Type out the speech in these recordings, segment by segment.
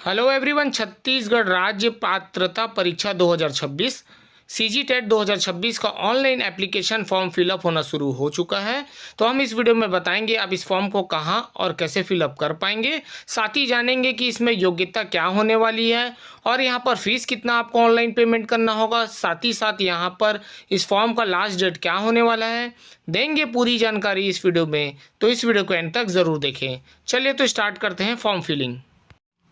Hello everyone. Chhattisgarh राज्य पात्रता परीक्षा 2026 सीजी टेट 2026 का ऑनलाइन एप्लीकेशन फॉर्म फिलअप होना शुरू हो चुका है। तो हम इस वीडियो में बताएंगे आप इस फॉर्म को कहां और कैसे फिलअप कर पाएंगे। साथ ही जानेंगे कि इसमें योग्यता क्या होने वाली है और यहां पर फीस कितना आपको ऑनलाइन पेमेंट करना होगा। साथ ही साथ यहां पर इस फॉर्म का लास्ट डेट क्या होने वाला है, देंगे पूरी जानकारी इस वीडियो में। तो इस वीडियो को एंड तक ज़रूर देखें। चलिए तो स्टार्ट करते हैं फॉर्म फिलिंग।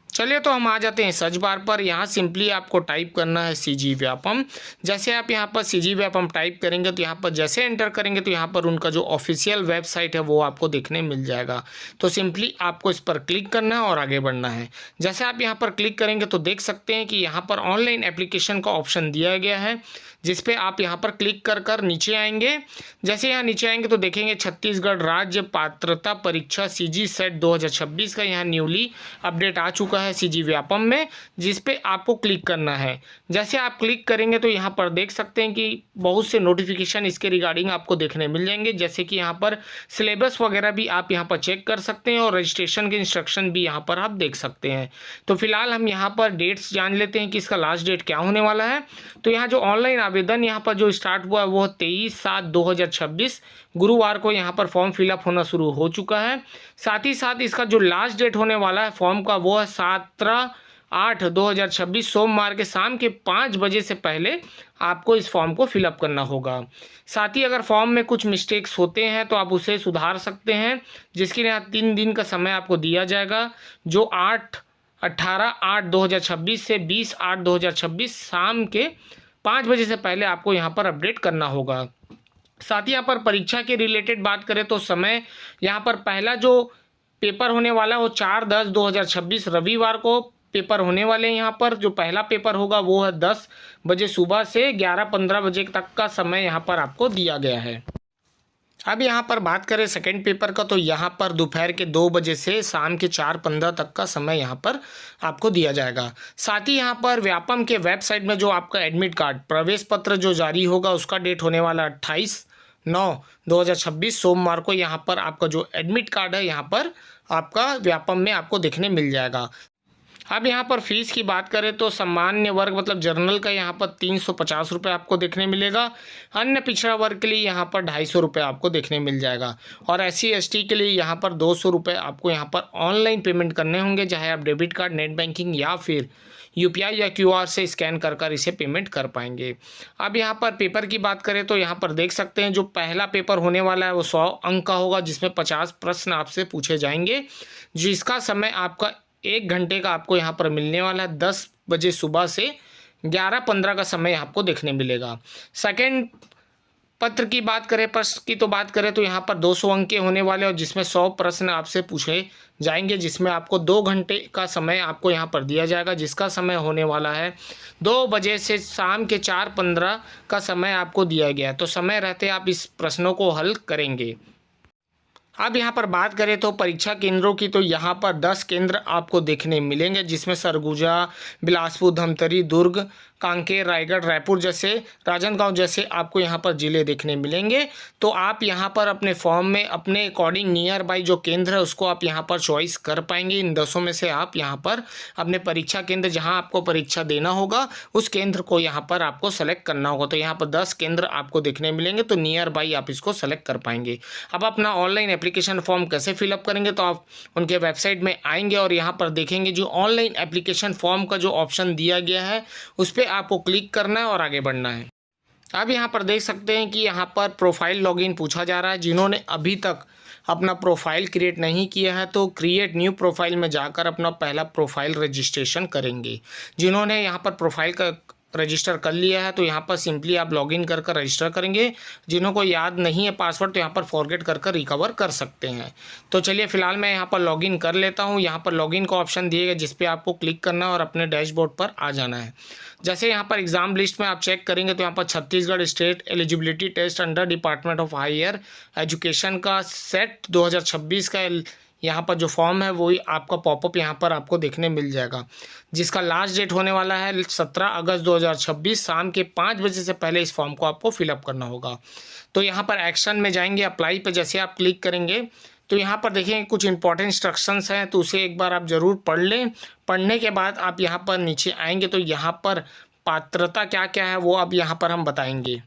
चलिए तो हम आ जाते हैं सर्च बार पर। यहाँ सिंपली आपको टाइप करना है सीजी व्यापम। जैसे आप यहाँ पर सीजी व्यापम टाइप करेंगे तो यहाँ पर जैसे एंटर करेंगे तो यहाँ पर उनका जो ऑफिशियल वेबसाइट है वो आपको देखने मिल जाएगा। तो सिंपली आपको इस पर क्लिक करना है और आगे बढ़ना है। जैसे आप यहाँ पर क्लिक करेंगे तो देख सकते हैं कि यहाँ पर ऑनलाइन एप्लीकेशन का ऑप्शन दिया गया है, जिस पे आप यहाँ पर क्लिक कर नीचे आएंगे। जैसे यहाँ नीचे आएंगे तो देखेंगे छत्तीसगढ़ राज्य पात्रता परीक्षा सीजी सेट 2026 का यहाँ न्यूली अपडेट आ चुका है सीजी व्यापम में, जिस पे आपको क्लिक करना है। जैसे आप क्लिक करेंगे तो यहाँ पर देख सकते हैं कि बहुत से नोटिफिकेशन इसके रिगार्डिंग आपको देखने मिल जाएंगे। जैसे कि यहाँ पर सिलेबस वगैरह भी आप यहाँ पर चेक कर सकते हैं और रजिस्ट्रेशन के इंस्ट्रक्शन भी यहाँ पर आप देख सकते हैं। तो फिलहाल हम यहाँ पर डेट्स जान लेते हैं कि इसका लास्ट डेट क्या होने वाला है। तो यहाँ जो ऑनलाइन आवेदन यहाँ पर जो स्टार्ट हुआ है वो 23/7/2026 गुरुवार को यहाँ पर फॉर्म फिलअप होना शुरू हो चुका है। साथ ही साथ इसका जो लास्ट डेट होने वाला है फॉर्म का वो है 17/8/2026 सोमवार के शाम के 5 बजे से पहले आपको इस फॉर्म को फिलअप करना होगा। साथ ही अगर फॉर्म में कुछ मिस्टेक्स होते हैं तो आप उसे सुधार सकते हैं, जिसके लिए 3 दिन का समय आपको दिया जाएगा, जो 18/8/2026 से 20/8/2026 शाम के 5 बजे से पहले आपको यहाँ पर अपडेट करना होगा। साथ ही यहाँ पर परीक्षा के रिलेटेड बात करें तो समय यहाँ पर पहला जो पेपर होने वाला है वो 4/10/2026 रविवार को पेपर होने वाले हैं। यहाँ पर जो पहला पेपर होगा वो है 10 बजे सुबह से 11:15 बजे तक का समय यहाँ पर आपको दिया गया है। अब यहाँ पर बात करें सेकंड पेपर का तो यहाँ पर दोपहर के 2 बजे से शाम के 4:15 तक का समय यहाँ पर आपको दिया जाएगा। साथ ही यहाँ पर व्यापम के वेबसाइट में जो आपका एडमिट कार्ड प्रवेश पत्र जो जारी होगा उसका डेट होने वाला 28/9/2026 सोमवार को यहाँ पर आपका जो एडमिट कार्ड है यहाँ पर आपका व्यापम में आपको देखने मिल जाएगा। अब यहाँ पर फीस की बात करें तो सामान्य वर्ग मतलब जर्नल का यहाँ पर 350 रुपये आपको देखने मिलेगा। अन्य पिछड़ा वर्ग के लिए यहाँ पर 250 रुपये आपको देखने मिल जाएगा और SC ST के लिए यहाँ पर 200 रुपये आपको यहाँ पर ऑनलाइन पेमेंट करने होंगे, चाहे आप डेबिट कार्ड, नेट बैंकिंग या फिर UPI या QR से स्कैन कर इसे पेमेंट कर पाएंगे। अब यहाँ पर पेपर की बात करें तो यहाँ पर देख सकते हैं जो पहला पेपर होने वाला है वो 100 अंक का होगा, जिसमें 50 प्रश्न आपसे पूछे जाएंगे, जिसका समय आपका 1 घंटे का आपको यहाँ पर मिलने वाला है। 10 बजे सुबह से 11:15 का समय आपको देखने मिलेगा। सेकंड पत्र की बात करें, प्रश्न की तो बात करें तो यहाँ पर 200 अंक के होने वाले और जिसमें 100 प्रश्न आपसे पूछे जाएंगे, जिसमें आपको 2 घंटे का समय आपको यहाँ पर दिया जाएगा, जिसका समय होने वाला है 2 बजे से शाम के 4:15 का समय आपको दिया गया है। तो समय रहते आप इस प्रश्नों को हल करेंगे। अब यहाँ पर बात करें तो परीक्षा केंद्रों की तो यहाँ पर 10 केंद्र आपको देखने मिलेंगे, जिसमें सरगुजा, बिलासपुर, धमतरी, दुर्ग, कांकेर, रायगढ़, रायपुर जैसे, राजनांदगांव जैसे आपको यहाँ पर ज़िले देखने मिलेंगे। तो आप यहाँ पर अपने फॉर्म में अपने अकॉर्डिंग नियर बाई जो केंद्र है उसको आप यहाँ पर चॉइस कर पाएंगे। इन 10 में से आप यहाँ पर अपने परीक्षा केंद्र जहाँ आपको परीक्षा देना होगा उस केंद्र को यहाँ पर आपको सेलेक्ट करना होगा। तो यहाँ पर 10 केंद्र आपको देखने मिलेंगे, तो नियर बाई आप इसको सेलेक्ट कर पाएंगे। अब अपना ऑनलाइन एप्लीकेशन फॉर्म कैसे फिलअप करेंगे तो आप उनके वेबसाइट में आएंगे और यहाँ पर देखेंगे जो ऑनलाइन एप्लीकेशन फॉर्म का जो ऑप्शन दिया गया है उस पर आपको क्लिक करना है और आगे बढ़ना है। अब यहाँ पर देख सकते हैं कि यहाँ पर प्रोफाइल लॉगिन पूछा जा रहा है। जिन्होंने अभी तक अपना प्रोफाइल क्रिएट नहीं किया है तो क्रिएट न्यू प्रोफाइल में जाकर अपना पहला प्रोफाइल रजिस्ट्रेशन करेंगे। जिन्होंने यहाँ पर प्रोफाइल का रजिस्टर कर लिया है तो यहाँ पर सिंपली आप लॉगिन कर रजिस्टर करेंगे। जिन्हों को याद नहीं है पासवर्ड तो यहाँ पर फॉरगेट कर रिकवर कर सकते हैं। तो चलिए फिलहाल मैं यहाँ पर लॉगिन कर लेता हूँ। यहाँ पर लॉगिन का ऑप्शन दिएगा जिस पे आपको क्लिक करना है और अपने डैशबोर्ड पर आ जाना है। जैसे यहाँ पर एग्जाम लिस्ट में आप चेक करेंगे तो यहाँ पर Chhattisgarh state eligibility test under department of higher education का सेट 2026 का यहाँ पर जो फॉर्म है वही आपका पॉपअप यहाँ पर आपको देखने मिल जाएगा, जिसका लास्ट डेट होने वाला है 17 अगस्त 2026 शाम के 5 बजे से पहले इस फॉर्म को आपको फिलअप करना होगा। तो यहाँ पर एक्शन में जाएंगे, अप्लाई पे जैसे आप क्लिक करेंगे तो यहाँ पर देखेंगे कुछ इंपॉर्टेंट इंस्ट्रक्शंस हैं, तो उसे एक बार आप ज़रूर पढ़ लें। पढ़ने के बाद आप यहाँ पर नीचे आएंगे तो यहाँ पर पात्रता क्या क्या है वो अब यहाँ पर हम बताएंगे।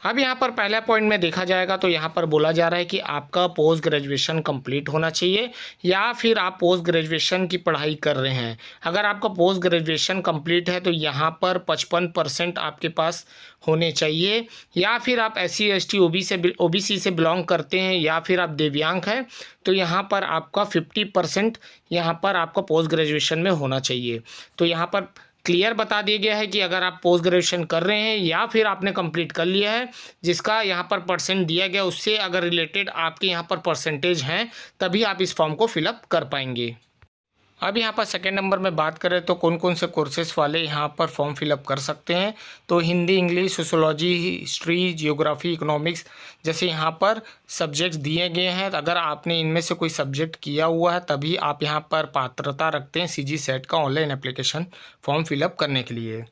अब यहाँ पर पहला पॉइंट में देखा जाएगा तो यहाँ पर बोला जा रहा है कि आपका पोस्ट ग्रेजुएशन कंप्लीट होना चाहिए या फिर आप पोस्ट ग्रेजुएशन की पढ़ाई कर रहे हैं। अगर आपका पोस्ट ग्रेजुएशन कंप्लीट है तो यहाँ पर 55% आपके पास होने चाहिए, या फिर आप SC ST OBC से बिलोंग करते हैं, या फिर आप दिव्यांग हैं तो यहाँ पर आपका 50% यहाँ पर आपका पोस्ट ग्रेजुएशन में होना चाहिए। तो यहाँ पर क्लियर बता दिया गया है कि अगर आप पोस्ट ग्रेजुएशन कर रहे हैं या फिर आपने कंप्लीट कर लिया है, जिसका यहाँ पर परसेंट दिया गया उससे अगर रिलेटेड आपके यहाँ पर परसेंटेज हैं, तभी आप इस फॉर्म को फिलअप कर पाएंगे। अब यहाँ पर सेकेंड नंबर में बात करें तो कौन कौन से कोर्सेज वाले यहाँ पर फॉर्म फिलअप कर सकते हैं। तो Hindi, English, sociology, history, geography, economics जैसे यहाँ पर सब्जेक्ट्स दिए गए हैं। अगर आपने इनमें से कोई सब्जेक्ट किया हुआ है तभी आप यहाँ पर पात्रता रखते हैं CG सेट का ऑनलाइन एप्लीकेशन फॉर्म फिलअप करने के लिए।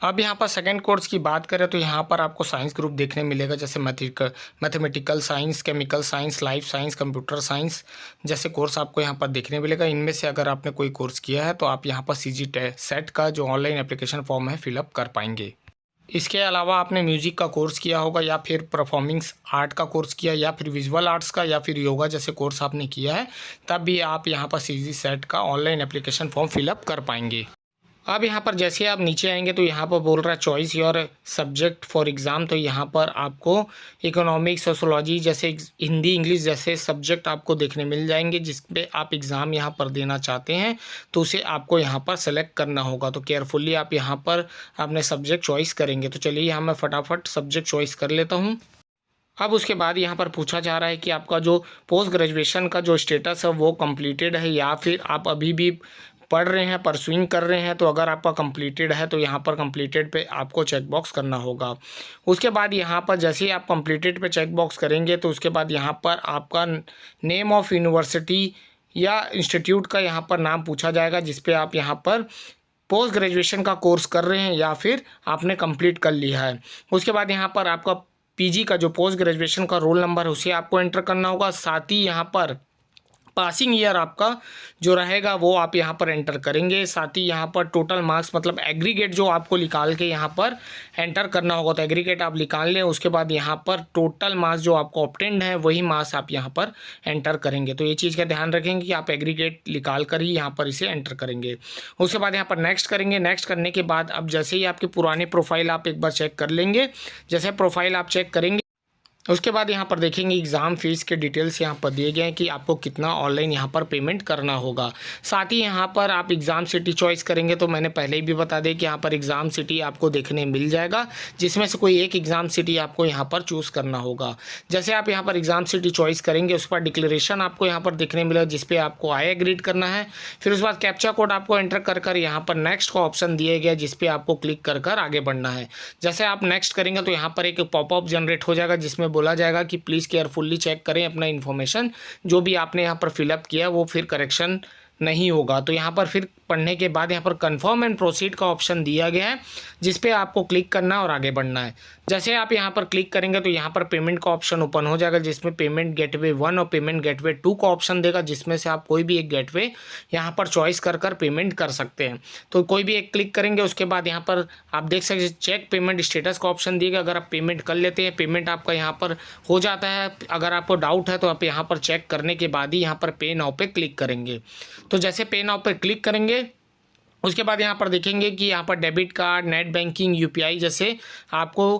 अब यहाँ पर सेकंड कोर्स की बात करें तो यहाँ पर आपको साइंस ग्रुप देखने मिलेगा, जैसे mathematical science, chemical science, life science, computer science जैसे कोर्स आपको यहाँ पर देखने मिलेगा। इनमें से अगर आपने कोई कोर्स किया है तो आप यहाँ पर CG सेट का जो ऑनलाइन एप्लीकेशन फॉर्म है फिलअप कर पाएंगे। इसके अलावा आपने म्यूज़िक का कोर्स किया होगा, या फिर परफॉर्मिंग्स आर्ट का कोर्स किया, या फिर विजुअल आर्ट्स का, या फिर योगा जैसे कोर्स आपने किया है, तब भी आप यहाँ पर CG सेट का ऑनलाइन एप्लीकेशन फॉर्म फिलअप कर पाएंगे। अब यहाँ पर जैसे आप नीचे आएंगे तो यहाँ पर बोल रहा है choice your subject for exam. तो यहाँ पर आपको इकोनॉमिक्स, सोशोलॉजी जैसे हिंदी, इंग्लिश जैसे सब्जेक्ट आपको देखने मिल जाएंगे, जिस पे आप एग्ज़ाम यहाँ पर देना चाहते हैं तो उसे आपको यहाँ पर सेलेक्ट करना होगा। तो केयरफुली आप यहाँ पर अपने सब्जेक्ट चॉइस करेंगे। तो चलिए यहाँ मैं फटाफट सब्जेक्ट चॉइस कर लेता हूँ। अब उसके बाद यहाँ पर पूछा जा रहा है कि आपका जो पोस्ट ग्रेजुएशन का जो स्टेटस है वो कंप्लीटेड है या फिर आप अभी भी पढ़ रहे हैं, परसुइंग कर रहे हैं। तो अगर आपका कंप्लीटेड है तो यहाँ पर कंप्लीटेड पे आपको चेक बॉक्स करना होगा। उसके बाद यहाँ पर जैसे ही आप कंप्लीटेड पे चेक बॉक्स करेंगे तो उसके बाद यहाँ पर आपका नेम ऑफ यूनिवर्सिटी या इंस्टीट्यूट का यहाँ पर नाम पूछा जाएगा, जिस पे आप यहाँ पर पोस्ट ग्रेजुएशन का कोर्स कर रहे हैं या फिर आपने कंप्लीट कर लिया है। उसके बाद यहाँ पर आपका PG का जो पोस्ट ग्रेजुएशन का रोल नंबर है उसे आपको एंटर करना होगा। साथ ही यहाँ पर पासिंग ईयर आपका जो रहेगा वो आप यहाँ पर एंटर करेंगे। साथ ही यहाँ पर टोटल मार्क्स मतलब एग्रीगेट जो आपको निकाल के यहाँ पर एंटर करना होगा। तो एग्रीगेट आप निकाल लें, उसके बाद यहाँ पर टोटल मार्क्स जो आपको ऑब्टेन्ड है वही मार्क्स आप यहाँ पर एंटर करेंगे। तो ये चीज़ का ध्यान रखेंगे कि आप एग्रीगेट निकाल कर ही यहाँ पर इसे एंटर करेंगे। उसके बाद यहाँ पर नेक्स्ट करेंगे। नेक्स्ट करने के बाद अब जैसे ही आपकी पुरानी प्रोफाइल आप एक बार चेक कर लेंगे, जैसे प्रोफाइल आप चेक करेंगे उसके बाद यहाँ पर देखेंगे एग्ज़ाम फ़ीस के डिटेल्स यहाँ पर दिए गए हैं कि आपको कितना ऑनलाइन यहाँ पर पेमेंट करना होगा। साथ ही यहाँ पर आप एग्ज़ाम सिटी चॉइस करेंगे तो मैंने पहले ही भी बता दें कि यहाँ पर एग्ज़ाम सिटी आपको देखने मिल जाएगा, जिसमें से कोई एक एग्ज़ाम सिटी आपको यहाँ पर चूज़ करना होगा। जैसे आप यहाँ पर एग्ज़ाम सिटी चॉइस करेंगे उस पर डिक्लेरेशन आपको यहाँ पर देखने मिलेगा, जिस पर आपको आई एग्रीड करना है। फिर उसके बाद कैप्चा कोड आपको एंटर कर यहाँ पर नेक्स्ट का ऑप्शन दिया गया, जिस पर आपको क्लिक कर आगे बढ़ना है। जैसे आप नेक्स्ट करेंगे तो यहाँ पर एक पॉपअप जनरेट हो जाएगा, जिसमें बोला जाएगा कि प्लीज़ केयरफुल्ली चेक करें अपना इन्फॉर्मेशन, जो भी आपने यहाँ पर फिलअप किया वो फिर करेक्शन नहीं होगा। तो यहाँ पर फिर पढ़ने के बाद यहाँ पर कंफर्म एंड प्रोसीड का ऑप्शन दिया गया है, जिस पे आपको क्लिक करना और आगे बढ़ना है। जैसे आप यहाँ पर क्लिक करेंगे तो यहाँ पर पेमेंट का ऑप्शन ओपन हो जाएगा, जिसमें पेमेंट गेटवे 1 और पेमेंट गेटवे 2 का ऑप्शन देगा, जिसमें से आप कोई भी एक गेटवे यहाँ पर चॉइस कर पेमेंट कर सकते हैं। तो कोई भी एक क्लिक करेंगे, उसके बाद यहाँ पर आप देख सकते हैं चेक पेमेंट स्टेटस का ऑप्शन दिएगा। अगर आप पेमेंट कर लेते हैं, पेमेंट आपका यहाँ पर हो जाता है। अगर आपको डाउट है तो आप यहाँ पर चेक करने के बाद ही यहाँ पर पे नाउ पे क्लिक करेंगे। तो जैसे पे नाउ पे क्लिक करेंगे उसके बाद यहाँ पर देखेंगे कि यहाँ पर debit card, net banking, UPI जैसे आपको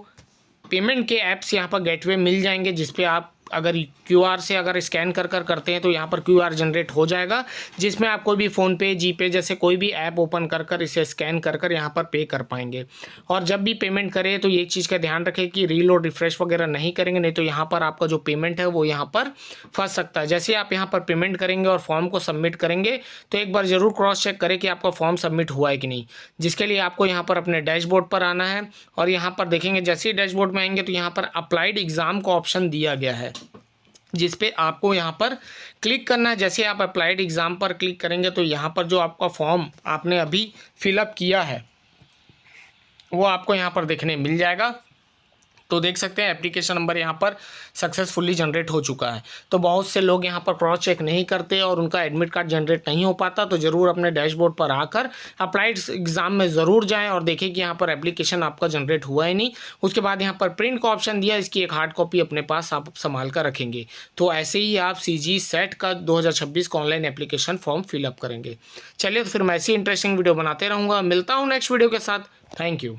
पेमेंट के ऐप्स यहाँ पर गेटवे मिल जाएंगे, जिस पे आप अगर QR से अगर स्कैन करते हैं तो यहाँ पर QR जनरेट हो जाएगा, जिसमें आप कोई भी फ़ोनपे, जीपे जैसे कोई भी ऐप ओपन कर इसे स्कैन कर यहाँ पर पे कर पाएंगे। और जब भी पेमेंट करें तो ये चीज़ का ध्यान रखें कि रीलोड रिफ्रेश वगैरह नहीं करेंगे, नहीं तो यहाँ पर आपका जो पेमेंट है वो यहाँ पर फंस सकता है। जैसे आप यहाँ पर पेमेंट करेंगे और फॉर्म को सबमिट करेंगे तो एक बार ज़रूर क्रॉस चेक करें कि आपका फॉर्म सबमिट हुआ है कि नहीं, जिसके लिए आपको यहाँ पर अपने डैशबोर्ड पर आना है। और यहाँ पर देखेंगे जैसे ही डैशबोर्ड में आएंगे तो यहाँ पर अप्लाइड एग्ज़ाम का ऑप्शन दिया गया है, जिस पे आपको यहाँ पर क्लिक करना है। जैसे आप अप्लाइड एग्ज़ाम पर क्लिक करेंगे तो यहाँ पर जो आपका फॉर्म आपने अभी फिलअप किया है वो आपको यहाँ पर देखने मिल जाएगा। तो देख सकते हैं एप्लीकेशन नंबर यहाँ पर सक्सेसफुली जनरेट हो चुका है। तो बहुत से लोग यहाँ पर क्रॉस चेक नहीं करते और उनका एडमिट कार्ड जनरेट नहीं हो पाता, तो ज़रूर अपने डैशबोर्ड पर आकर अप्लाइड एग्जाम में ज़रूर जाएं और देखें कि यहाँ पर एप्लीकेशन आपका जनरेट हुआ है नहीं। उसके बाद यहाँ पर प्रिंट का ऑप्शन दिया, इसकी एक हार्ड कॉपी अपने पास आप संभाल कर रखेंगे। तो ऐसे ही आप CG सेट का 2026 का ऑनलाइन एप्लीकेशन फॉर्म फिलअप करेंगे। चलिए, तो फिर मैं ऐसी इंटरेस्टिंग वीडियो बनाते रहूँगा। मिलता हूँ नेक्स्ट वीडियो के साथ। Thank you.